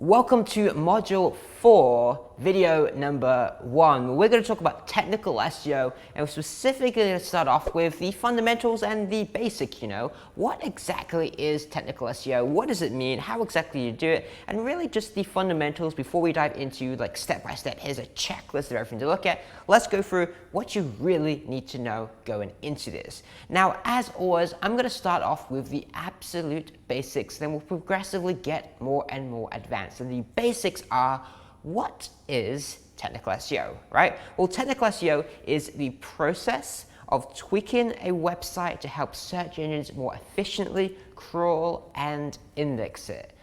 Welcome to Module 4, video number 1. We're going to talk about technical SEO, and we're specifically going to start off with the fundamentals and the basic, what exactly is technical SEO, what does it mean, how exactly you do it, and really just the fundamentals before we dive into like step by step. Here's a checklist of everything to look at. Let's go through what you really need to know going into this. Now, as always, I'm going to start off with the absolute basics, then we'll progressively get more and more advanced. And the basics are, what is technical SEO, right? Well, technical SEO is the process of tweaking a website to help search engines more efficiently crawl and index it.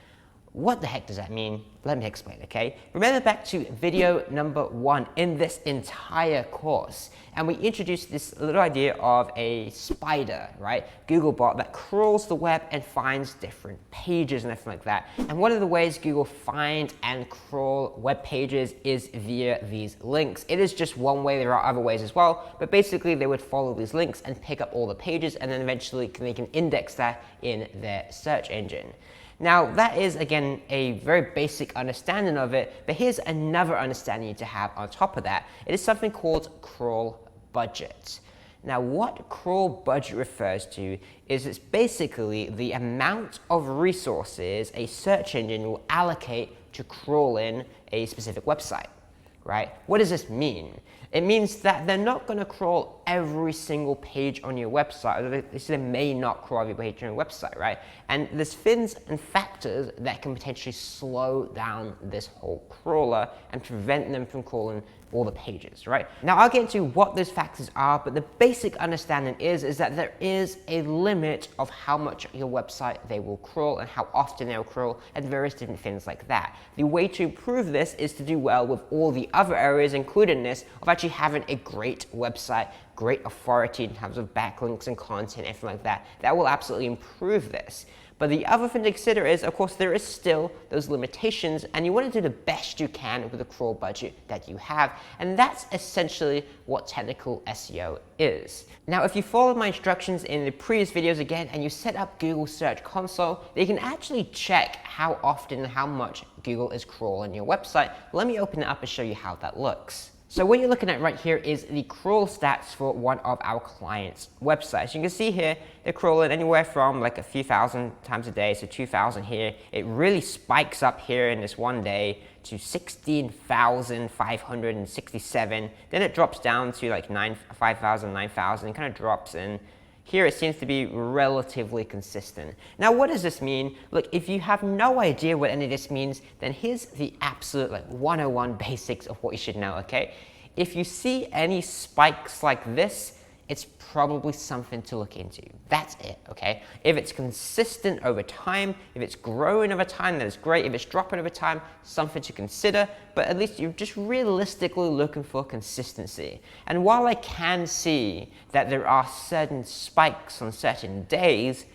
What the heck does that mean? Let me explain, okay? Remember back to video number 1 in this entire course, and we introduced this little idea of a spider, right? Googlebot that crawls the web and finds different pages and everything like that. And one of the ways Google find and crawl web pages is via these links. It is just one way. There are other ways as well, but basically they would follow these links and pick up all the pages, and then eventually they can index that in their search engine. Now, that is, again, a very basic understanding of it, but here's another understanding you need to have on top of that. It is something called crawl budget. Now, what crawl budget refers to is it's basically the amount of resources a search engine will allocate to crawl in a specific website, right? What does this mean? It means that they're not going to crawl every single page on your website, or they may not crawl every page on your website, right? And there's things and factors that can potentially slow down this whole crawler and prevent them from crawling all the pages, right? Now, I'll get into what those factors are, but the basic understanding is that there is a limit of how much your website they will crawl and how often they'll crawl and various different things like that. The way to improve this is to do well with all the other areas, including this, of actually having a great website, great authority in terms of backlinks and content, everything like that. That will absolutely improve this. But the other thing to consider is, of course, there is still those limitations, and you want to do the best you can with the crawl budget that you have, and that's essentially what technical SEO is. Now, if you followed my instructions in the previous videos again, and you set up Google Search Console, you can actually check how often and how much Google is crawling your website. Let me open it up and show you how that looks. So what you're looking at right here is the crawl stats for one of our clients' websites. You can see here, they're crawling anywhere from like a few thousand times a day, so 2,000 here. It really spikes up here in this one day to 16,567. Then it drops down to like 5,000, 9,000, kind of drops in. Here it seems to be relatively consistent. Now, what does this mean? Look, if you have no idea what any of this means, then here's the absolute 101 basics of what you should know, okay? If you see any spikes like this, it's probably something to look into. That's it, okay? If it's consistent over time, if it's growing over time, that is great. If it's dropping over time, something to consider, but at least you're just realistically looking for consistency. And while I can see that there are certain spikes on certain days,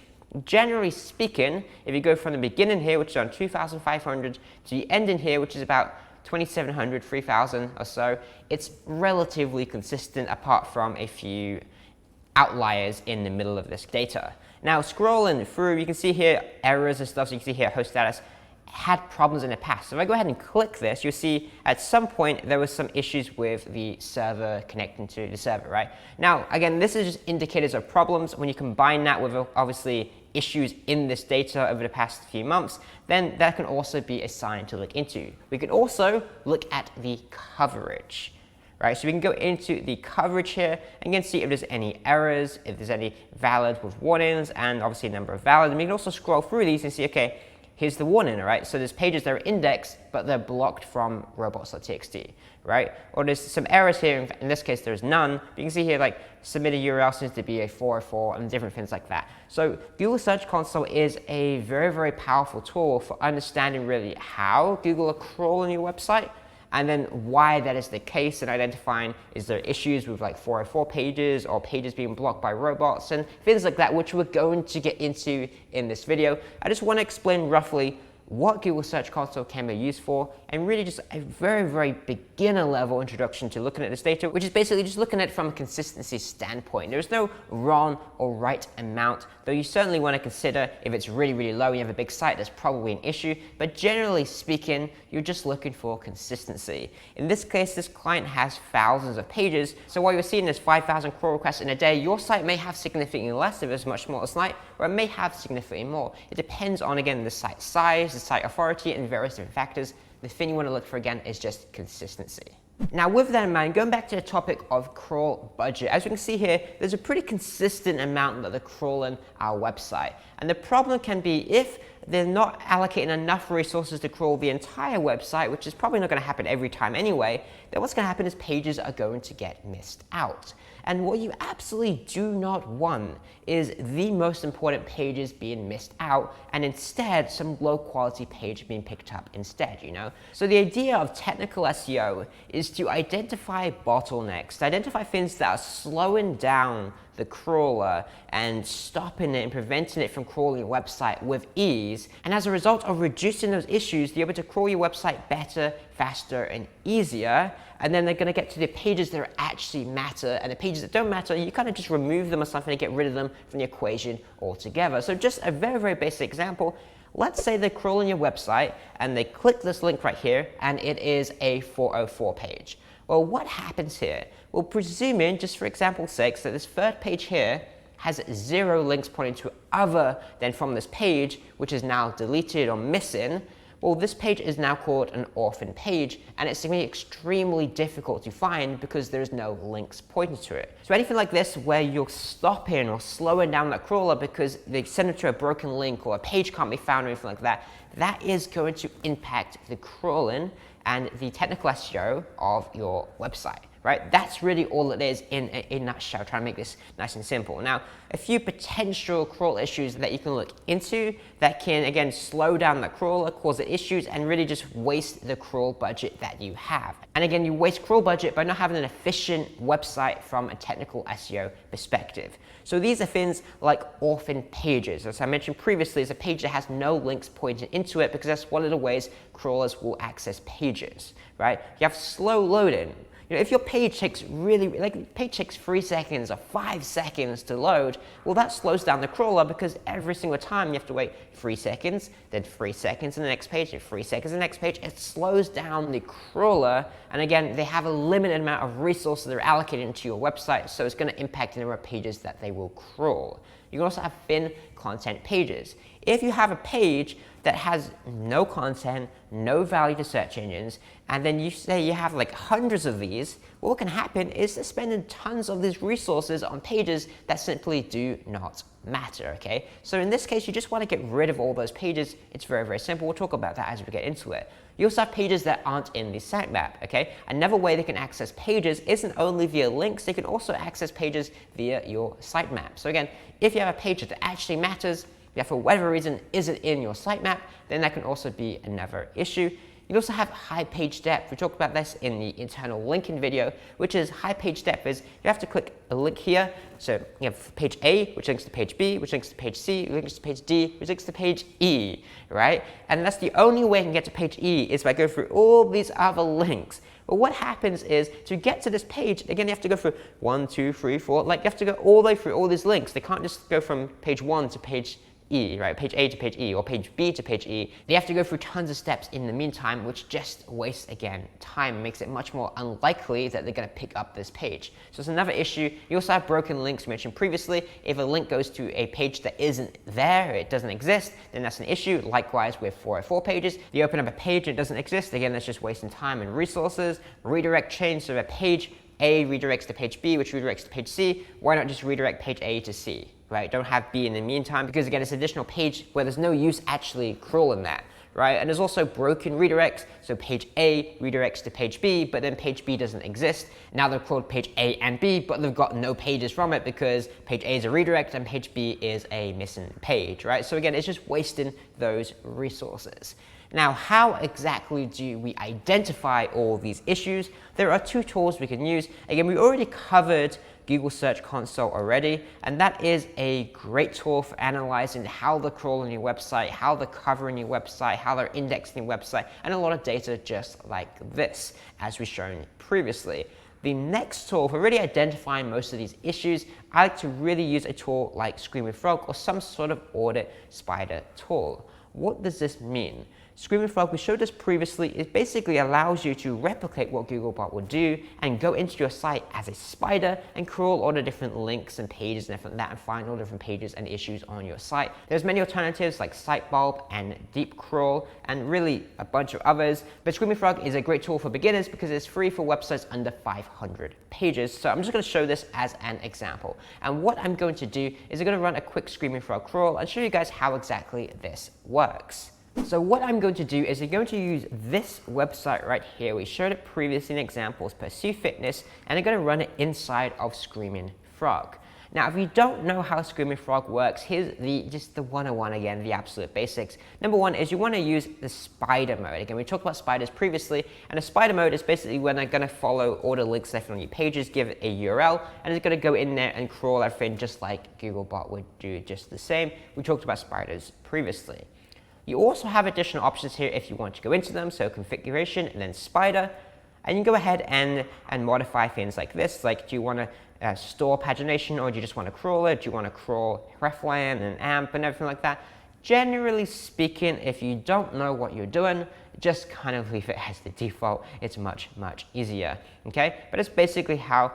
generally speaking, if you go from the beginning here, which is on 2,500, to the ending here, which is about 2,700, 3,000 or so, it's relatively consistent apart from a few outliers in the middle of this data. Now, scrolling through, you can see here errors and stuff. So you can see here host status had problems in the past. So if I go ahead and click this, you'll see at some point there was some issues with the server connecting to the server, right? Now, again, this is just indicators of problems. When you combine that with obviously issues in this data over the past few months, then that can also be a sign to look into. We can also look at the coverage, right? So we can go into the coverage here and you can see if there's any errors, if there's any valid with warnings, and obviously a number of valid. And we can also scroll through these and see, okay, here's the warning, all right? So there's pages that are indexed, but they're blocked from Robots.txt, right? Or there's some errors here. In this case, there's none. But you can see here, like, submitted URL seems to be a 404 and different things like that. So Google Search Console is a very, very powerful tool for understanding really how Google are crawling your website, and then why that is the case, and identifying is there issues with like 404 pages or pages being blocked by robots and things like that, which we're going to get into in this video. I just want to explain roughly what Google Search Console can be used for, and really just a very, very beginner level introduction to looking at this data, which is basically just looking at it from a consistency standpoint. There's no wrong or right amount, though you certainly want to consider if it's really, really low and you have a big site, there's probably an issue, but generally speaking, you're just looking for consistency. In this case, this client has thousands of pages, so while you're seeing this 5,000 crawl requests in a day, your site may have significantly less if it's a much smaller site, or it may have significantly more. It depends on, again, the site size, the site authority, and various different factors. The thing you want to look for, again, is just consistency. Now, with that in mind, going back to the topic of crawl budget, as you can see here, there's a pretty consistent amount that they're crawling our website. And the problem can be if they're not allocating enough resources to crawl the entire website, which is probably not going to happen every time anyway, then what's going to happen is pages are going to get missed out. And what you absolutely do not want is the most important pages being missed out, and instead some low quality page being picked up instead, you know? So the idea of technical SEO is to identify bottlenecks, to identify things that are slowing down the crawler and stopping it and preventing it from crawling your website with ease. And as a result of reducing those issues, you're able to crawl your website better, faster, and easier. And then they're going to get to the pages that actually matter, and the pages that don't matter, you kind of just remove them or something and get rid of them from the equation altogether. So just a very, very basic example. Let's say they're crawling your website and they click this link right here and it is a 404 page. Well, what happens here? Well, presuming, just for example's sake, that this third page here has 0 links pointing to other than from this page, which is now deleted or missing, well, this page is now called an orphan page, and it's going to be extremely difficult to find because there's no links pointing to it. So anything like this where you're stopping or slowing down that crawler because they send it to a broken link or a page can't be found or anything like that, that is going to impact the crawling and the technical SEO of your website. Right? That's really all it is in a nutshell, trying to make this nice and simple. Now, a few potential crawl issues that you can look into that can, again, slow down the crawler, cause the issues, and really just waste the crawl budget that you have. And again, you waste crawl budget by not having an efficient website from a technical SEO perspective. So these are things like orphan pages. As I mentioned previously, it's a page that has no links pointed into it because that's one of the ways crawlers will access pages, right? You have slow loading. You know, if your page takes page takes 3 seconds or 5 seconds to load, well, that slows down the crawler because every single time you have to wait 3 seconds, then 3 seconds in the next page, and 3 seconds in the next page. It slows down the crawler, and again, they have a limited amount of resources that are allocated into your website, so it's going to impact the number of pages that they will crawl. You can also have thin content pages. If you have a page that has no content, no value to search engines, and then you say you have like hundreds of these, what can happen is they're spending tons of these resources on pages that simply do not matter, okay? So in this case, you just want to get rid of all those pages. It's very, very simple. We'll talk about that as we get into it. You also have pages that aren't in the sitemap, okay? Another way they can access pages isn't only via links, they can also access pages via your sitemap. So again, if you have a page that actually matters, yet for whatever reason isn't in your sitemap, then that can also be another issue. You also have high page depth. We talked about this in the internal linking video, which is high page depth is you have to click a link here. So you have page A, which links to page B, which links to page C, which links to page D, which links to page E, right? And that's the only way you can get to page E is by going through all these other links. But what happens is to get to this page, again, you have to go through 1, 2, 3, 4, like you have to go all the way through all these links. They can't just go from page 1 to page E, right? Page A to page E, or page B to page E. They have to go through tons of steps in the meantime, which just wastes, again, time, makes it much more unlikely that they're going to pick up this page. So it's another issue. You also have broken links mentioned previously. If a link goes to a page that isn't there, it doesn't exist, then that's an issue. Likewise with 404 pages. You open up a page that doesn't exist, again, that's just wasting time and resources. Redirect change, so a page A redirects to page B, which redirects to page C. Why not just redirect page A to C? Right? Don't have B in the meantime, because again, it's an additional page where there's no use actually crawling that, right? And there's also broken redirects, so page A redirects to page B, but then page B doesn't exist. Now they've crawled page A and B, but they've got no pages from it because page A is a redirect and page B is a missing page, right? So again, it's just wasting those resources. Now, how exactly do we identify all these issues? There are 2 tools we can use. Again, we already covered Google Search Console already, and that is a great tool for analyzing how they're crawling your website, how they're covering your website, how they're indexing your website, and a lot of data just like this, as we've shown previously. The next tool for really identifying most of these issues, I like to really use a tool like Screaming Frog or some sort of audit spider tool. What does this mean? Screaming Frog, we showed this previously, it basically allows you to replicate what Googlebot would do and go into your site as a spider and crawl all the different links and pages and everything like that and find all the different pages and issues on your site. There's many alternatives like Sitebulb and Deep Crawl and really a bunch of others, but Screaming Frog is a great tool for beginners because it's free for websites under 500 pages. So I'm just going to show this as an example. And what I'm going to do is I'm going to run a quick Screaming Frog crawl and show you guys how exactly this works. So what I'm going to do is I'm going to use this website right here. We showed it previously in examples, SEO Fitness, and I'm going to run it inside of Screaming Frog. Now, if you don't know how Screaming Frog works, here's just the 101 again, the absolute basics. Number one is you want to use the spider mode. Again, we talked about spiders previously, and the spider mode is basically when they're going to follow all the links left on your pages, give it a URL, and it's going to go in there and crawl everything just like Googlebot would do just the same. We talked about spiders previously. You also have additional options here if you want to go into them, so configuration and then spider, and you can go ahead and modify things like this, like do you want to store pagination or do you just want to crawl it, do you want to crawl Hreflang and AMP and everything like that. Generally speaking, if you don't know what you're doing, just kind of leave it as the default. It's much easier, okay? But it's basically how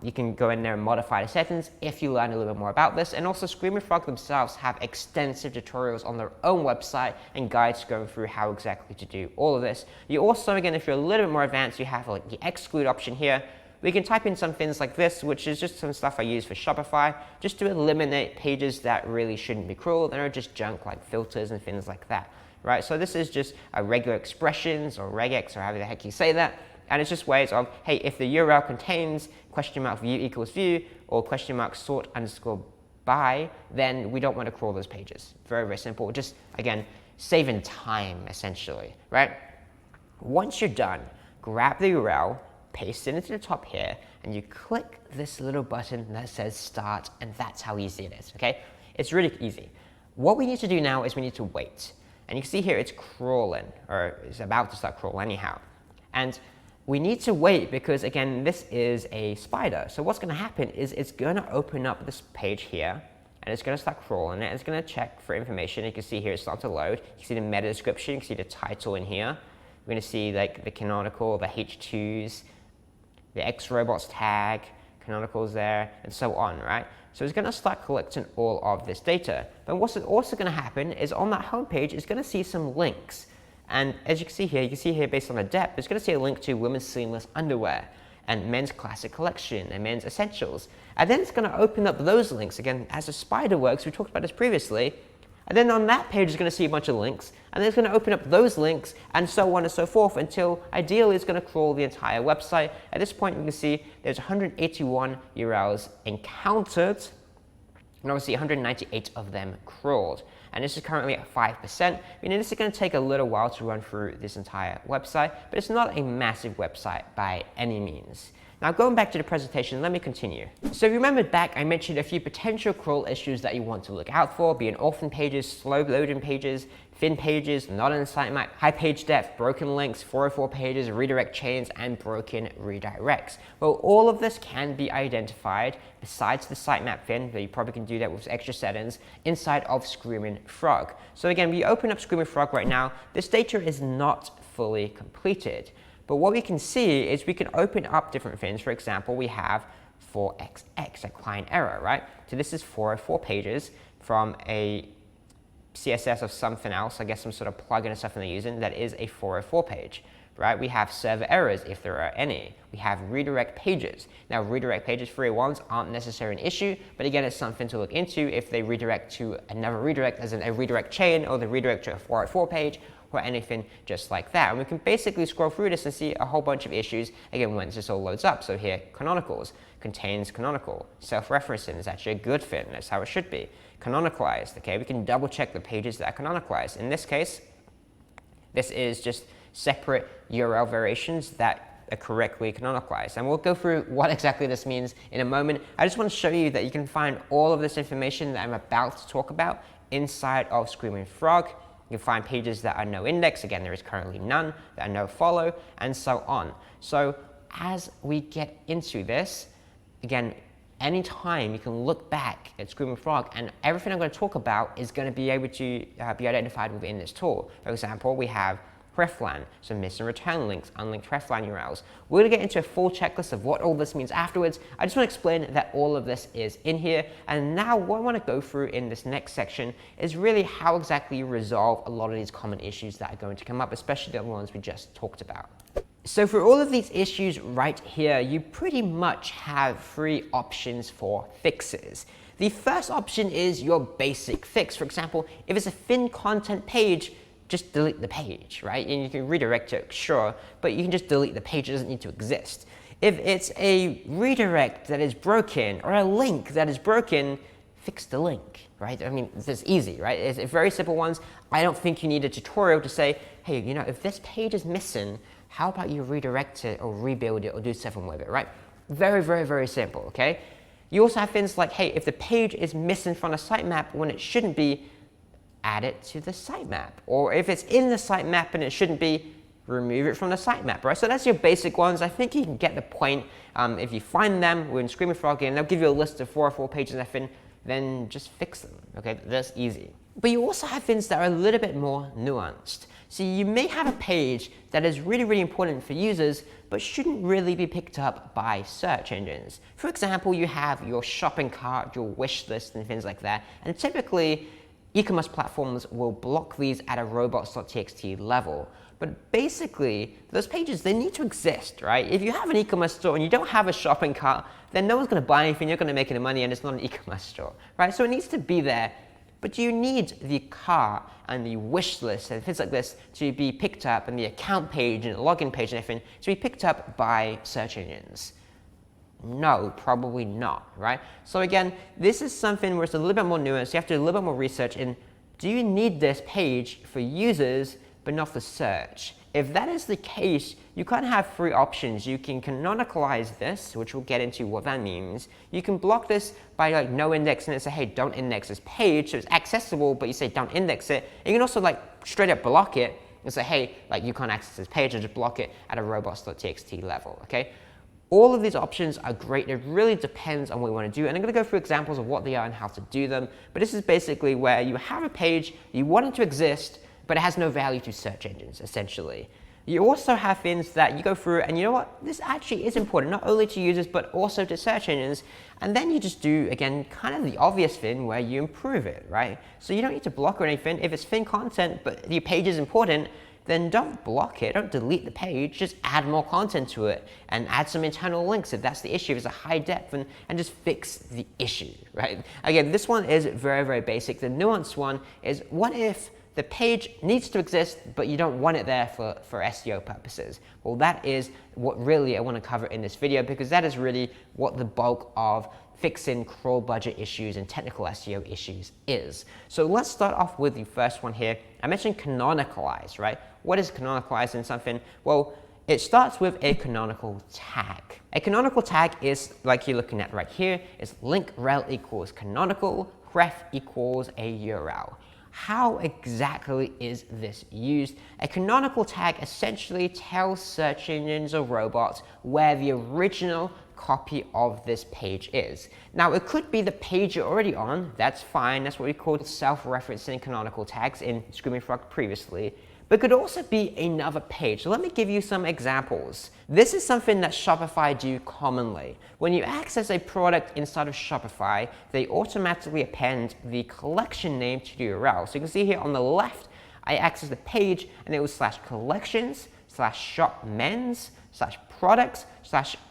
you can go in there and modify the settings if you learn a little bit more about this. And also Screaming Frog themselves have extensive tutorials on their own website and guides going through how exactly to do all of this. You also, again, if you're a little bit more advanced, you have like the exclude option here. We can type in some things like this, which is just some stuff I use for Shopify, just to eliminate pages that really shouldn't be crawled and are just junk, like filters and things like that, right? So this is just regular expressions or regex or however the heck you say that, and it's just ways of, hey, if the URL contains !view equals view or !sort underscore by, then we don't want to crawl those pages. Very simple. Just, again, saving time, essentially, right? Once you're done, grab the URL, paste it into the top here, and you click this little button that says start, and that's how easy it is, okay? It's really easy. What we need to do now is we need to wait. And you can see here it's crawling, or it's about to start crawling anyhow. And we need to wait because, again, this is a spider. So what's going to happen is it's going to open up this page here, and it's going to start crawling it. It's going to check for information. You can see here it's starting to load. You can see the meta description. You can see the title in here. We're going to see like the canonical, the H2s, the Robots tag, canonicals there, and so on, right? So it's going to start collecting all of this data. But what's also going to happen is on that home page, it's going to see some links. And as you can see here based on the depth, it's going to see a link to women's seamless underwear and men's classic collection and men's essentials. And then it's going to open up those links. Again, as a spider works, we talked about this previously. And then on that page, it's going to see a bunch of links, and then it's going to open up those links, and so on and so forth, until ideally it's going to crawl the entire website. At this point, you can see there's 181 URLs encountered, and obviously 198 of them crawled. And this is currently at 5%, meaning this is going to take a little while to run through this entire website, but it's not a massive website by any means. Now, going back to the presentation, let me continue. So if you remember back, I mentioned a few potential crawl issues that you want to look out for, being orphan pages, slow loading pages, thin pages, not in the sitemap, high page depth, broken links, 404 pages, redirect chains, and broken redirects. Well, all of this can be identified besides the sitemap thin, but you probably can do that with extra settings inside of Screaming Frog. So again, we open up Screaming Frog right now. This data is not fully completed. But what we can see is we can open up different things. For example, we have 4xx, a client error, right? So this is 404 pages from a CSS of something else, I guess some sort of plugin or something they're using that is a 404 page, right? We have server errors if there are any. We have redirect pages. Now, redirect pages 301s aren't necessarily an issue, but again, it's something to look into if they redirect to another redirect, as in a redirect chain, or they redirect to a 404 page, or anything just like that. And we can basically scroll through this and see a whole bunch of issues, again, once this all loads up. So here, canonicals, contains canonical. Self-referencing is actually a good thing. That's how it should be. Canonicalized, okay? We can double check the pages that are canonicalized. In this case, this is just separate URL variations that correctly canonicalized. And we'll go through what exactly this means in a moment. I just want to show you that you can find all of this information that I'm about to talk about inside of Screaming Frog. You can find pages that are no index, again there is currently none, that are no follow, and so on. So as we get into this, again, anytime you can look back at Screaming Frog and everything I'm going to talk about is going to be able to be identified within this tool. For example, we have Hreflang, so miss and return links, unlinked Hreflang URLs. We're going to get into a full checklist of what all this means afterwards. I just want to explain that all of this is in here. And now what I want to go through in this next section is really how exactly you resolve a lot of these common issues that are going to come up, especially the ones we just talked about. So for all of these issues right here, you pretty much have 3 options for fixes. The first option is your basic fix. For example, if it's a thin content page, just delete the page, right? And you can redirect it, sure, but you can just delete the page. It doesn't need to exist. If it's a redirect that is broken or a link that is broken, fix the link, right? I mean, this is easy, right? It's very simple ones. I don't think you need a tutorial to say, hey, you know, if this page is missing, how about you redirect it or rebuild it or do something with it, right? Very, very, very simple, okay? You also have things like, hey, if the page is missing from the sitemap when it shouldn't be, add it to the sitemap. Or if it's in the sitemap and it shouldn't be, remove it from the sitemap, right? So that's your basic ones. I think you can get the point. If you find them, we're in Screaming Frog and they'll give you a list of 4 or 4 pages and then just fix them, okay? That's easy. But you also have things that are a little bit more nuanced. So you may have a page that is really, really important for users, but shouldn't really be picked up by search engines. For example, you have your shopping cart, your wish list, and things like that. And typically, e-commerce platforms will block these at a Robots.txt level. But basically, those pages, they need to exist, right? If you have an e-commerce store and you don't have a shopping cart, then no one's going to buy anything, you're going to make any money, and it's not an e-commerce store, right? So it needs to be there. But you need the cart and the wish list and things like this to be picked up, and the account page and the login page and everything to be picked up by search engines. No, probably not, right? So again, this is something where it's a little bit more nuanced. You have to do a little bit more research in, do you need this page for users but not for search? If that is the case, you kind of have 3 options. You can canonicalize this, which we'll get into what that means. You can block this by like no index and say, hey, don't index this page, so it's accessible, but you say don't index it. You can also like straight up block it and say, hey, like you can't access this page, and just block it at a robots.txt level, okay? All of these options are great. It really depends on what you want to do. And I'm going to go through examples of what they are and how to do them. But this is basically where you have a page, you want it to exist, but it has no value to search engines, essentially. You also have things that you go through and you know what, this actually is important, not only to users, but also to search engines. And then you just do, again, kind of the obvious thing where you improve it, right? So you don't need to block or anything. If it's thin content, but your page is important, then don't block it, don't delete the page, just add more content to it and add some internal links if that's the issue, if it's a high depth, and just fix the issue, right? Again, this one is very, very basic. The nuanced one is, what if the page needs to exist, but you don't want it there for SEO purposes? Well, that is what really I want to cover in this video, because that is really what the bulk of fixing crawl budget issues and technical SEO issues is. So let's start off with the first one here. I mentioned canonicalize, right? What is canonicalize in something? Well, it starts with a canonical tag. A canonical tag is, like you're looking at right here, is link rel equals canonical, ref equals a URL. How exactly is this used? A canonical tag essentially tells search engines or robots where the original copy of this page is. Now, it could be the page you're already on. That's fine. That's what we called self-referencing canonical tags in Screaming Frog previously. But it could also be another page. So let me give you some examples. This is something that Shopify do commonly. When you access a product inside of Shopify, they automatically append the collection name to the URL. So you can see here on the left, I access the page and it was /collections, /shop men's, /products,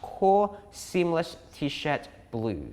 /core seamless t-shirt blue.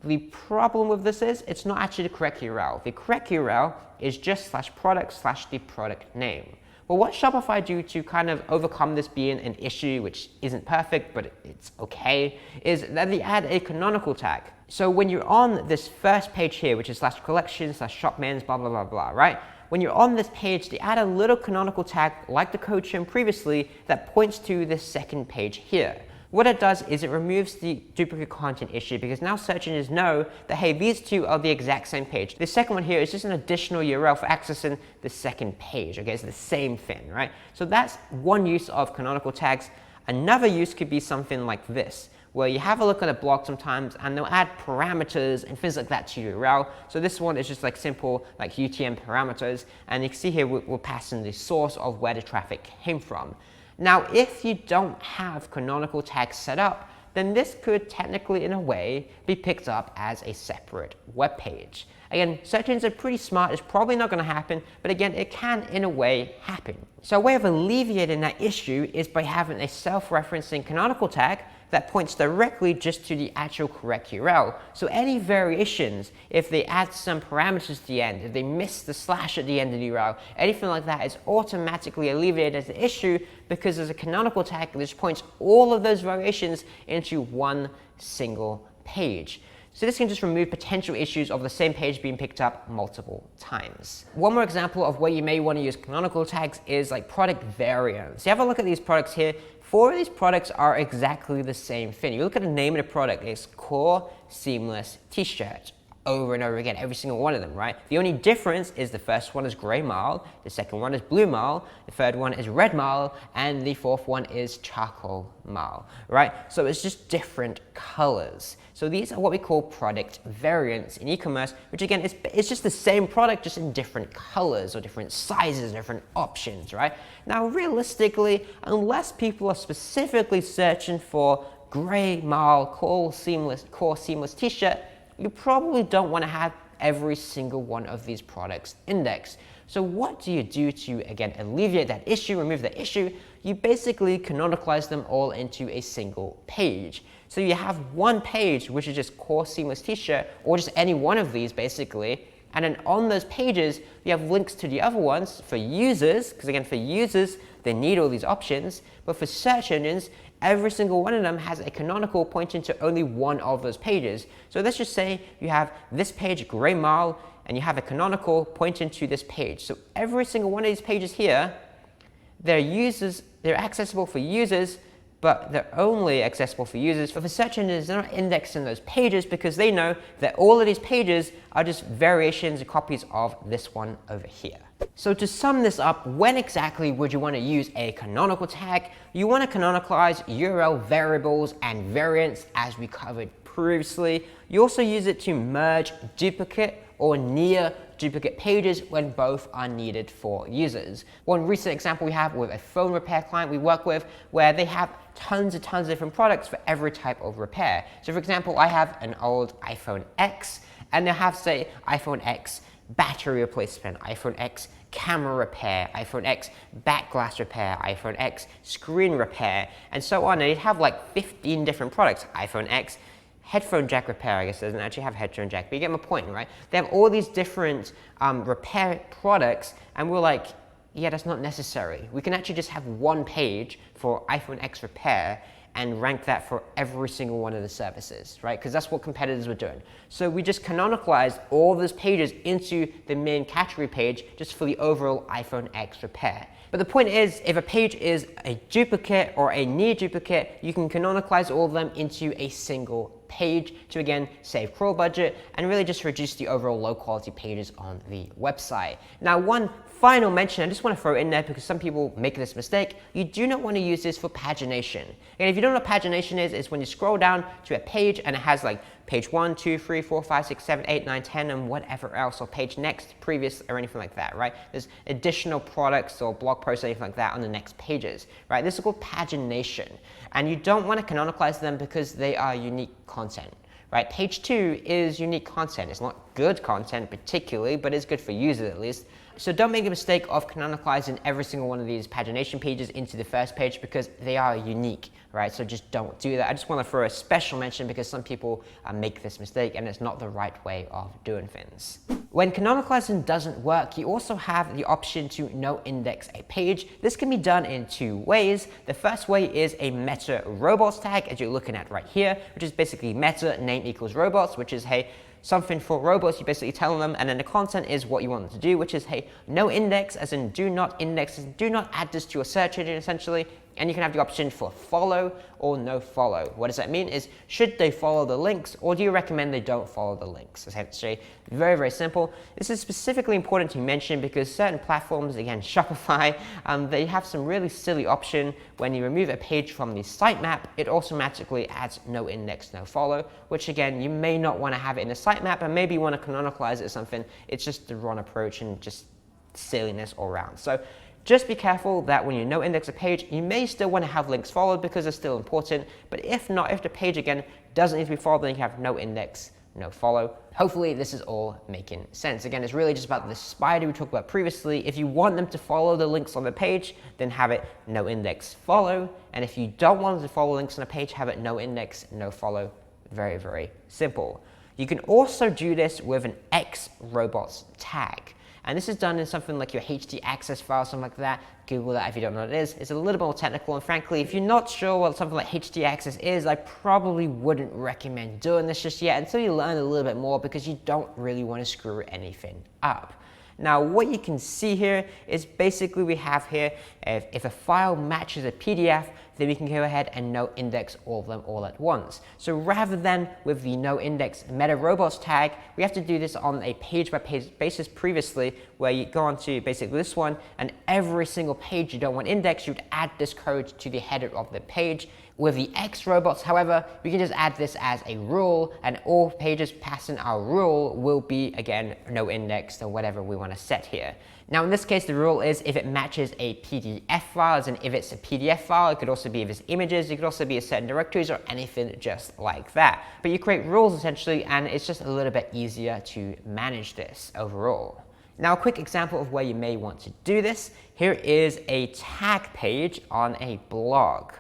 The problem with this is it's not actually the correct URL. The correct URL is just /product /the product name. Well, what Shopify do to kind of overcome this being an issue, which isn't perfect, but it's okay, is that they add a canonical tag. So when you're on this first page here, which is /collections /shop men's, blah, blah, blah, blah, right? When you're on this page, they add a little canonical tag like the code shown previously that points to this second page here. What it does is it removes the duplicate content issue because now search engines know that, hey, these two are the exact same page. The second one here is just an additional URL for accessing the second page. Okay, it's the same thing, right? So that's one use of canonical tags. Another use could be something like this, where you have a look at a blog sometimes and they'll add parameters and things like that to your URL. So this one is just like simple like UTM parameters, and you can see here we're passing the source of where the traffic came from. Now, if you don't have canonical tags set up, then this could technically, in a way, be picked up as a separate web page. Again, search engines are pretty smart. It's probably not going to happen, but again, it can, in a way, happen. So a way of alleviating that issue is by having a self-referencing canonical tag that points directly just to the actual correct URL. So any variations, if they add some parameters to the end, if they miss the slash at the end of the URL, anything like that is automatically alleviated as an issue because there's a canonical tag that just points all of those variations into one single page. So this can just remove potential issues of the same page being picked up multiple times. One more example of where you may want to use canonical tags is like product variants. You have a look at these products here. 4 of these products are exactly the same thing. You look at the name of the product, it's Core Seamless T-shirt. Over and over again, every single one of them, right? The only difference is the first one is gray marl, the second one is blue marl, the third one is red marl, and the fourth one is charcoal marl, right? So it's just different colors. So these are what we call product variants in e-commerce, which again, it's just the same product, just in different colors or different sizes, different options, right? Now, realistically, unless people are specifically searching for gray marl core seamless t-shirt, you probably don't want to have every single one of these products indexed. So what do you do to, again, alleviate that issue, remove that issue? You basically canonicalize them all into a single page. So you have one page, which is just Core Seamless T-shirt, or just any one of these basically, and then on those pages, you have links to the other ones for users, because again, for users, they need all these options, but for search engines, every single one of them has a canonical pointing to only one of those pages. So let's just say you have this page, gray marl, and you have a canonical pointing to this page. So every single one of these pages here, they're accessible for users, but they're only accessible for users. But for search engines, they're not indexing those pages because they know that all of these pages are just variations and copies of this one over here. So to sum this up, when exactly would you want to use a canonical tag? You want to canonicalize URL variables and variants as we covered previously. You also use it to merge duplicate or near duplicate pages when both are needed for users. One recent example we have with a phone repair client we work with where they have tons of different products for every type of repair. So for example, I have an old iPhone X and they have, say, iPhone X battery replacement, iPhone X camera repair, iPhone X back glass repair, iPhone X screen repair, and so on. And they'd have like 15 different products. iPhone X headphone jack repair, I guess it doesn't actually have headphone jack, but you get my point, right? They have all these different repair products, and we're like, yeah, that's not necessary. We can actually just have one page for iPhone X repair and rank that for every single one of the services, right? Because that's what competitors were doing. So we just canonicalized all those pages into the main category page just for the overall iPhone X repair. But the point is, if a page is a duplicate or a near duplicate, you can canonicalize all of them into a single page to, again, save crawl budget and really just reduce the overall low quality pages on the website. Now, one final mention I just want to throw in there because some people make this mistake. You do not want to use this for pagination. And if you don't know what pagination is, it's when you scroll down to a page and it has like page 1, 2, 3, 4, 5, 6, 7, 8, 9, 10, and whatever else, or page next, previous, or anything like that, right? There's additional products or blog posts or anything like that on the next pages, right? This is called pagination. And you don't want to canonicalize them because they are unique content. Right? Page 2 is unique content. It's not good content particularly, but it's good for users at least. So don't make the mistake of canonicalizing every single one of these pagination pages into the first page because they are unique, right? So just don't do that. I just want to throw a special mention because some people make this mistake and it's not the right way of doing things. When canonicalizing doesn't work, you also have the option to no-index a page. This can be done in 2 ways. The first way is a meta robots tag, as you're looking at right here, which is basically meta name equals robots, which is, hey, something for robots, you basically tell them, and then the content is what you want them to do, which is, hey, no index, as in do not index, do not add this to your search engine essentially. And you can have the option for follow or no follow. What does that mean is, should they follow the links, or do you recommend they don't follow the links? Essentially, very, very simple. This is specifically important to mention because certain platforms, again, Shopify, they have some really silly option. When you remove a page from the sitemap, it automatically adds no index, no follow, which again, you may not want to have it in the sitemap, and maybe you want to canonicalize it or something. It's just the wrong approach and just silliness all around. So just be careful that when you no index a page, you may still want to have links followed because they're still important. But if not, if the page again doesn't need to be followed, then you have no index, no follow. Hopefully this is all making sense. Again, it's really just about the spider we talked about previously. If you want them to follow the links on the page, then have it no index, follow. And if you don't want them to follow links on a page, have it no index, no follow. Very, very simple. You can also do this with an X robots tag. And this is done in something like your HT access file, something like that. Google that if you don't know what it is. It's a little bit more technical, and frankly, if you're not sure what something like HT access is, I probably wouldn't recommend doing this just yet until you learn a little bit more, because you don't really want to screw anything up. Now, what you can see here is basically we have here, if a file matches a PDF, then we can go ahead and no index all of them all at once. So rather than with the no index meta robots tag, we have to do this on a page by page basis previously, where you go on to basically this one, and every single page you don't want indexed, you'd add this code to the header of the page. With the X robots, however, we can just add this as a rule, and all pages passing our rule will be, again, no indexed or whatever we want to set here. Now, in this case, the rule is if it matches a PDF file, as in if it's a PDF file, it could also be if it's images, it could also be a certain directories or anything just like that. But you create rules essentially, and it's just a little bit easier to manage this overall. Now, a quick example of where you may want to do this. Here is a tag page on a blog.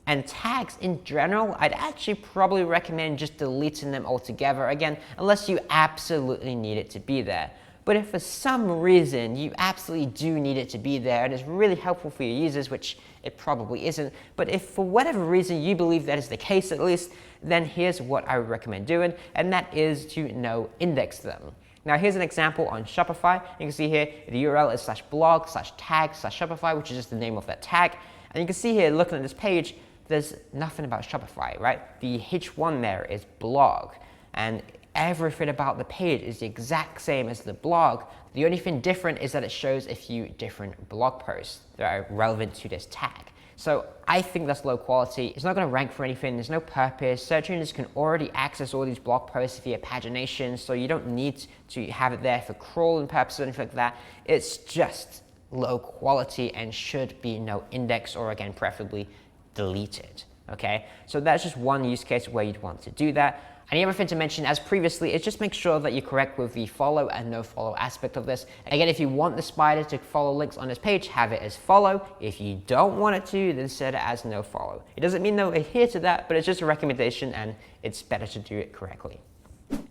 And tags in general, I'd actually probably recommend just deleting them altogether, again, unless you absolutely need it to be there. But if for some reason you absolutely do need it to be there and it's really helpful for your users, which it probably isn't, but if for whatever reason you believe that is the case at least, then here's what I would recommend doing, and that is to no index them. Now, here's an example on Shopify. You can see here the URL is /blog/tag/Shopify, which is just the name of that tag. And you can see here, looking at this page, there's nothing about Shopify, right? The H1 there is blog, and everything about the page is the exact same as the blog. The only thing different is that it shows a few different blog posts that are relevant to this tag. So I think that's low quality. It's not going to rank for anything. There's no purpose. Search engines can already access all these blog posts via pagination, so you don't need to have it there for crawling purposes or anything like that. It's just low quality and should be no index, or again, preferably deleted. Okay, so that's just one use case where you'd want to do that. And the other thing to mention, as previously, is just make sure that you're correct with the follow and no follow aspect of this. Again, if you want the spider to follow links on this page, have it as follow. If you don't want it to, then set it as no follow. It doesn't mean they'll adhere to that, but it's just a recommendation, and it's better to do it correctly.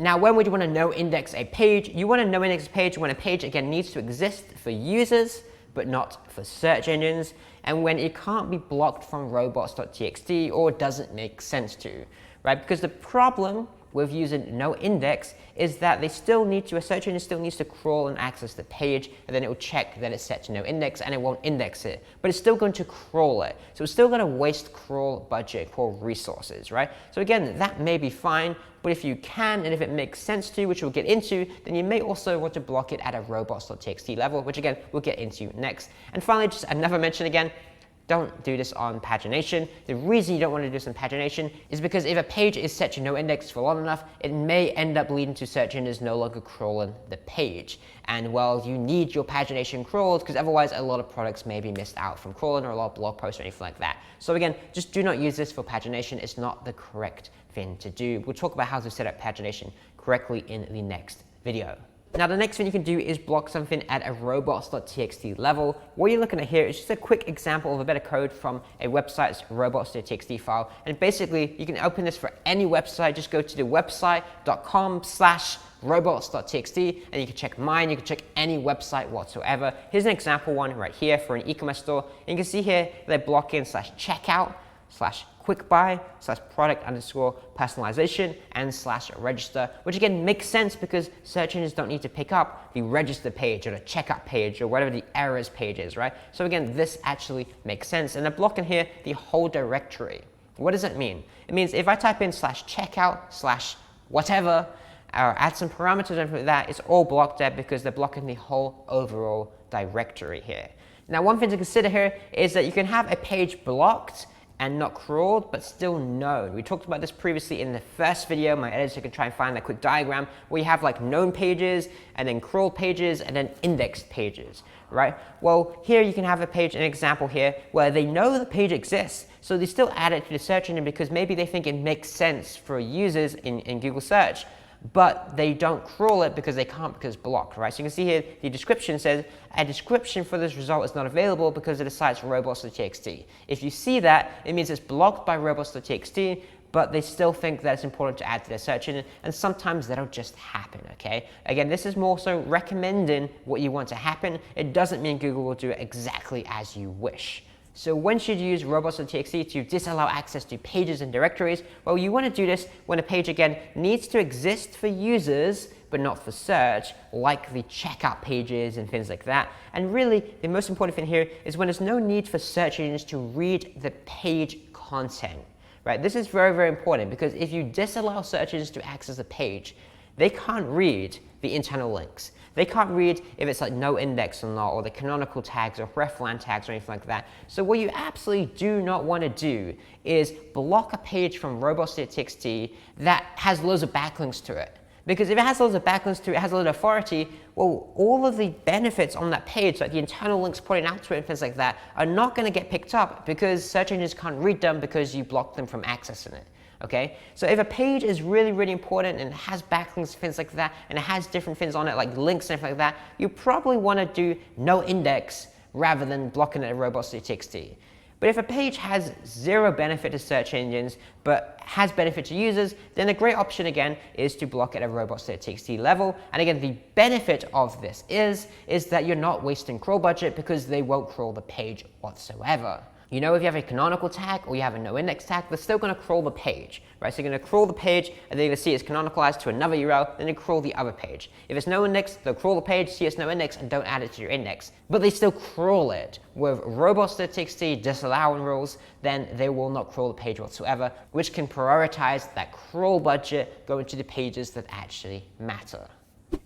Now, when would you want to no index a page? You want to no index a page when a page, again, needs to exist for users, but not for search engines, and when it can't be blocked from Robots.txt or doesn't make sense to, right? Because the problem with using no index is that a search engine still needs to crawl and access the page, and then it will check that it's set to no index, and it won't index it, but it's still going to crawl it. So it's still going to waste crawl budget, crawl resources, right? So again, that may be fine, but if you can, and if it makes sense to, which we'll get into, then you may also want to block it at a robots.txt level, which again, we'll get into next. And finally, just another mention again, don't do this on pagination. The reason you don't want to do this on pagination is because if a page is set to no index for long enough, it may end up leading to search engines no longer crawling the page. And well, you need your pagination crawled, because otherwise a lot of products may be missed out from crawling, or a lot of blog posts or anything like that. So again, just do not use this for pagination. It's not the correct thing to do. We'll talk about how to set up pagination correctly in the next video. Now, the next thing you can do is block something at a robots.txt level. What you're looking at here is just a quick example of a bit of code from a website's robots.txt file. And basically, you can open this for any website. Just go to the website.com/robots.txt, and you can check mine. You can check any website whatsoever. Here's an example one right here for an e-commerce store. And you can see here they're blocking /checkout/ quick buy / product underscore personalization and / register, which again makes sense because search engines don't need to pick up the register page or the checkout page or whatever the errors page is, right? So again, this actually makes sense. And they're blocking here the whole directory. What does that mean? It means if I type in /checkout / whatever, or add some parameters and everything like that, it's all blocked there because they're blocking the whole overall directory here. Now, one thing to consider here is that you can have a page blocked and not crawled, but still known. We talked about this previously in the first video. My editor can try and find that quick diagram where you have like known pages and then crawled pages and then indexed pages, right? Well, here you can have a page, an example here, where they know the page exists, so they still add it to the search engine because maybe they think it makes sense for users in Google search, but they don't crawl it because they can't because it's blocked, right? So you can see here the description says a description for this result is not available because of the site's Robots.txt. If you see that, it means it's blocked by Robots.txt, but they still think that it's important to add to their search engine, and sometimes that'll just happen, okay? Again, this is more so recommending what you want to happen. It doesn't mean Google will do it exactly as you wish. So when should you use Robots.txt to disallow access to pages and directories? Well, you want to do this when a page, again, needs to exist for users, but not for search, like the checkout pages and things like that. And really, the most important thing here is when there's no need for search engines to read the page content, right? This is very, very important because if you disallow search engines to access a page, they can't read the internal links. They can't read if it's like NoIndex or not, or the canonical tags or Hreflang tags or anything like that. So what you absolutely do not want to do is block a page from Robots.txt that has loads of backlinks to it. Because if it has loads of backlinks to it, it has a lot of authority, well, all of the benefits on that page, like the internal links pointing out to it and things like that, are not going to get picked up because search engines can't read them because you blocked them from accessing it. Okay, so if a page is really, really important and it has backlinks, things like that, and it has different things on it like links and everything like that, you probably want to do NoIndex rather than blocking it at Robots.txt. But if a page has zero benefit to search engines but has benefit to users, then a great option again is to block it at Robots.txt level. And again, the benefit of this is that you're not wasting crawl budget because they won't crawl the page whatsoever. You know, if you have a canonical tag or you have a NoIndex tag, they're still going to crawl the page, right? So you're going to crawl the page and they're going to see it's canonicalized to another URL, then they crawl the other page. If it's NoIndex, they'll crawl the page, see it's NoIndex, and don't add it to your index. But they still crawl it. With Robots.txt disallowing rules, then they will not crawl the page whatsoever, which can prioritize that crawl budget going to the pages that actually matter.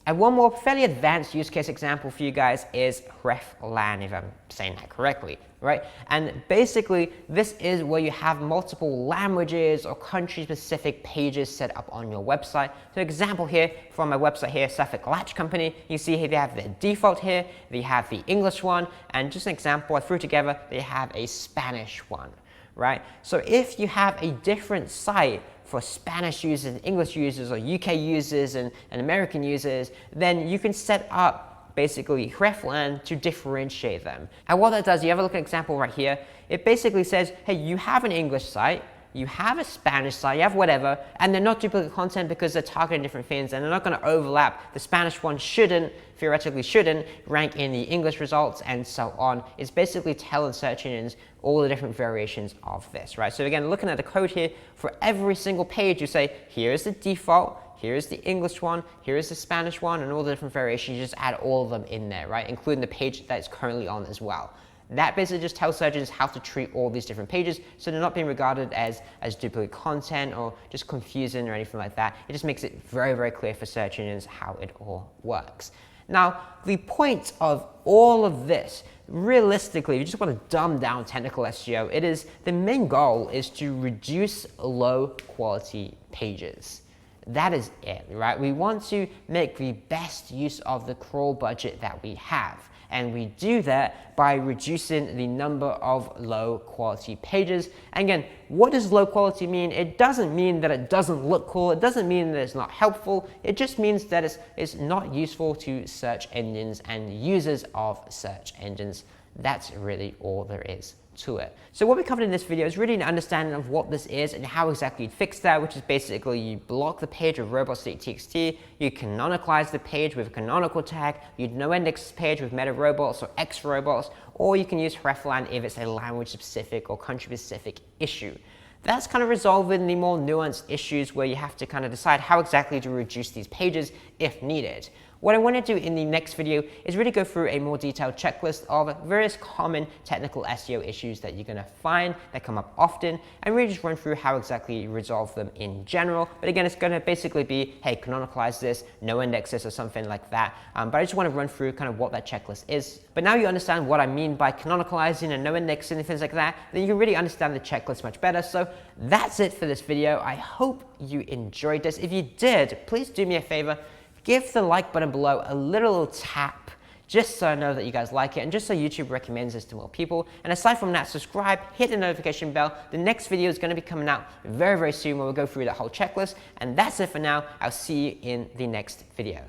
And one more fairly advanced use case example for you guys is Hreflang, if I'm saying that correctly, right? And basically, this is where you have multiple languages or country-specific pages set up on your website. So example here from my website here, Suffolk Latch Company, you see here they have the default here, they have the English one, and just an example I threw together, they have a Spanish one, right? So if you have a different site for Spanish users, English users, or UK users and American users, then you can set up basically Hreflang to differentiate them. And what that does, you have a look at an example right here, it basically says, hey, you have an English site, you have a Spanish site, you have whatever, and they're not duplicate content because they're targeting different things and they're not going to overlap. The Spanish one theoretically shouldn't rank in the English results and so on. It's basically telling search engines all the different variations of this, right? So again, looking at the code here, for every single page you say, here's the default, here's the English one, here's the Spanish one, and all the different variations, you just add all of them in there, right? Including the page that it's currently on as well. That basically just tells search engines how to treat all these different pages so they're not being regarded as duplicate content or just confusing or anything like that. It just makes it very, very clear for search engines how it all works. Now, the point of all of this, realistically, if you just want to dumb down technical SEO, the main goal is to reduce low quality pages. That is it, right? We want to make the best use of the crawl budget that we have. And we do that by reducing the number of low quality pages. And again, what does low quality mean? It doesn't mean that it doesn't look cool. It doesn't mean that it's not helpful. It just means that it's not useful to search engines and users of search engines. That's really all there is to it. So what we covered in this video is really an understanding of what this is and how exactly you fix that, which is basically you block the page with Robots.txt, you canonicalize the page with a canonical tag, you NoIndex page with meta robots or X robots, or you can use Hreflang if it's a language specific or country specific issue. That's kind of resolving the more nuanced issues where you have to kind of decide how exactly to reduce these pages if needed. What I want to do in the next video is really go through a more detailed checklist of various common technical SEO issues that you're going to find that come up often, and really just run through how exactly you resolve them in general. But again, it's going to basically be, hey, canonicalize this, NoIndex this, or something like that. But I just want to run through kind of what that checklist is. But now you understand what I mean by canonicalizing and NoIndexing and things like that, then you can really understand the checklist much better. So that's it for this video. I hope you enjoyed this. If you did, please do me a favor. Give the like button below a little tap, just so I know that you guys like it and just so YouTube recommends this to more people. And aside from that, subscribe, hit the notification bell. The next video is going to be coming out very, very soon where we'll go through that whole checklist. And that's it for now. I'll see you in the next video.